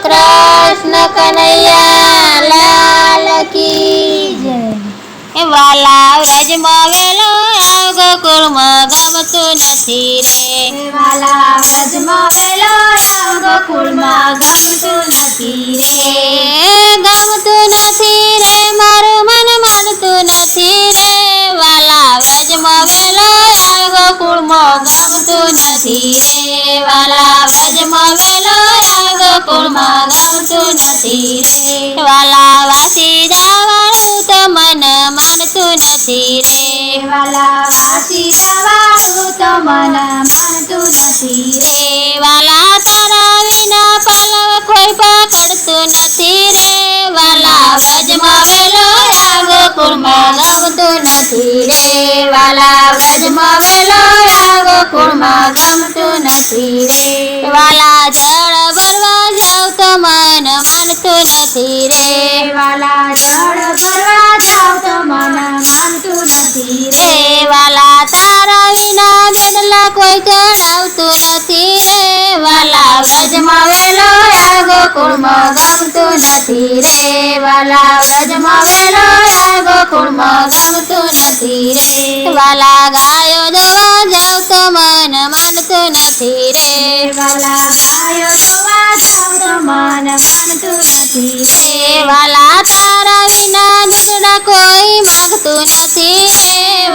કૃષ્ણ કનૈયા લાલ કી જય. વાલા વ્રજમાં વેલો આવ ગોકુળમાં ગમતું નથી રે. વાલા વ્રજમાં વેલો આવ ગોકુળમાં ગમતું નથી રે. ગમતું નથી રે મારું મન માનતું નથી રે. વાલા વ્રજમાં વેલો આવ ગોકુળમાં ગમતું નથી રે. વાલા વ્રજમાં વેલો આવ ગોકુળમાં ગમતું નથી રે. વાલા વાસી જવાનું તો મન માનતું નથી રે. વાલા વાસી જવાનું તો મન માનતું નથી રે. વાલા તારા વિના પાલવ કોઈ પકડતું નથી રે. વાલા વ્રજમાં વેલો આવ ગોકુળમાં ગમતું નથી રે. વાલા વ્રજમાં વેલો આવ ગોકુળમાં ગમતું નથી રે. વાલા જળ ભરવા જાવ તો મન માનતું નથી રે. વાલા જળ ભરવા જાવ તો મન માનતું નથી રે. વાલા તારા વિના બેડલા કોઈ ચડાવતું નથી રે. વાલા વ્રજમાં વેલો આવ ગોકુળમાં ગમતું નથી રે. વાલા વ્રજમાં વેલો આવ ગોકુળમાં ગમતું નથી રે. વાલા ગાયો દોવા જાવ તો મન માનતું નથી રે. વાલા ગાયો દોવા જાવ તો મન માનતું નથી રે. વાલા તારા વિના દૂધડા કોઈ માગતું નથી રે.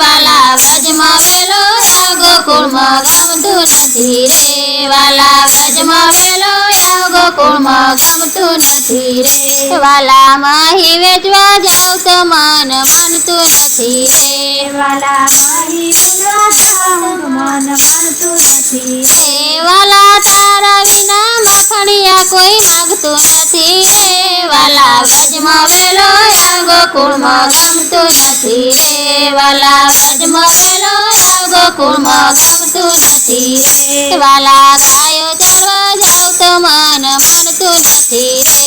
વાલા વ્રજમાં વેલો આવ ગોકુળમાં ગમતું નથી રે. વાલા વ્રજમાં વેલો આવ ગોકુળમાં ગમતું નથી રે. વાલા માહી વેચવા જાવ તો મન માનતું નથી રે. વાલા માહી વેચવા જાવ તો મન માનતું નથી રે. વાલા તારા વિના માખણિયા કોઈ માગતું નથી રે. વાલા વ્રજમાં વેલો આવ ગોકુળમાં ગમતું નથી રે. વાલા વ્રજમાં વેલો આવ ગોકુળમાં ગમતું નથી રે. વાલા ગાયો ચરવા જાવ તો મન માનતું નથી રે.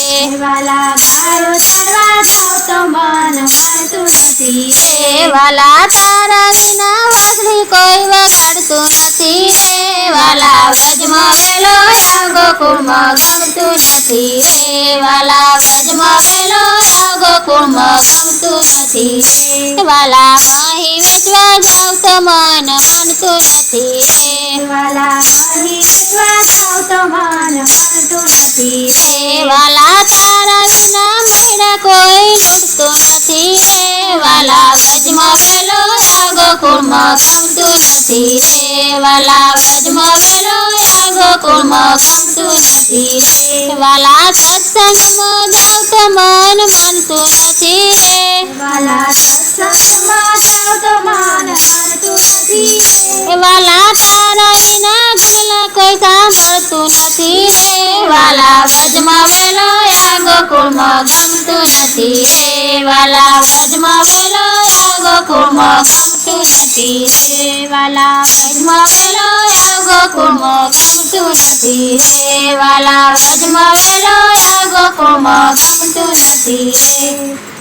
વાલા ગાયો ચરવા જાવ તો મન માનતું નથી રે. વાલા તારા વિના વાંસળી કોઈ વગાડતું નથી રે. વાલા વ્રજમાં વેલો આવ ગોકુળમાં ગમતું નથી રે. વાલા વ્રજમાં વેલો આવ ગોકુળમાં ગમતું નથી રે. વાલા માહી વેચવા જાવ તો મન માનતું નથી રે. વાલા માહી વેચવા જાવ તો મન માનતું નથી રે. વાલા તારા વિના મેળા કોઈ લૂટતું નથી રે. વાલા વ્રજમાં વેલો આવ ગોકુળમાં ગમતું નથી રે. વાલા વ્રજમાં વેલો આવ ગોકુળમાં ગમતું નથી રે. વાલા સત્સંગમાં જાવ તો મન માનતું નથી રે. વાલા સત્સંગમાં જાવ તો મન માનતું નથી રે. વાલા તારા વિના ગમલા કોઈ સાંભળતું નથી રે. વાલા વ્રજમાં વેલો આવ ગોકુળમાં ગમતું નથી રે. વાલા વ્રજમાં વેલો આવ ગોકુળમાં ગમતું નથી રે. વાલા વ્રજમાં વેલો આવ ગોકુળમાં ગમતું નથી રે. વાલા વ્રજમાં વેલો આવ ગોકુળમાં ગમતું નથી રે.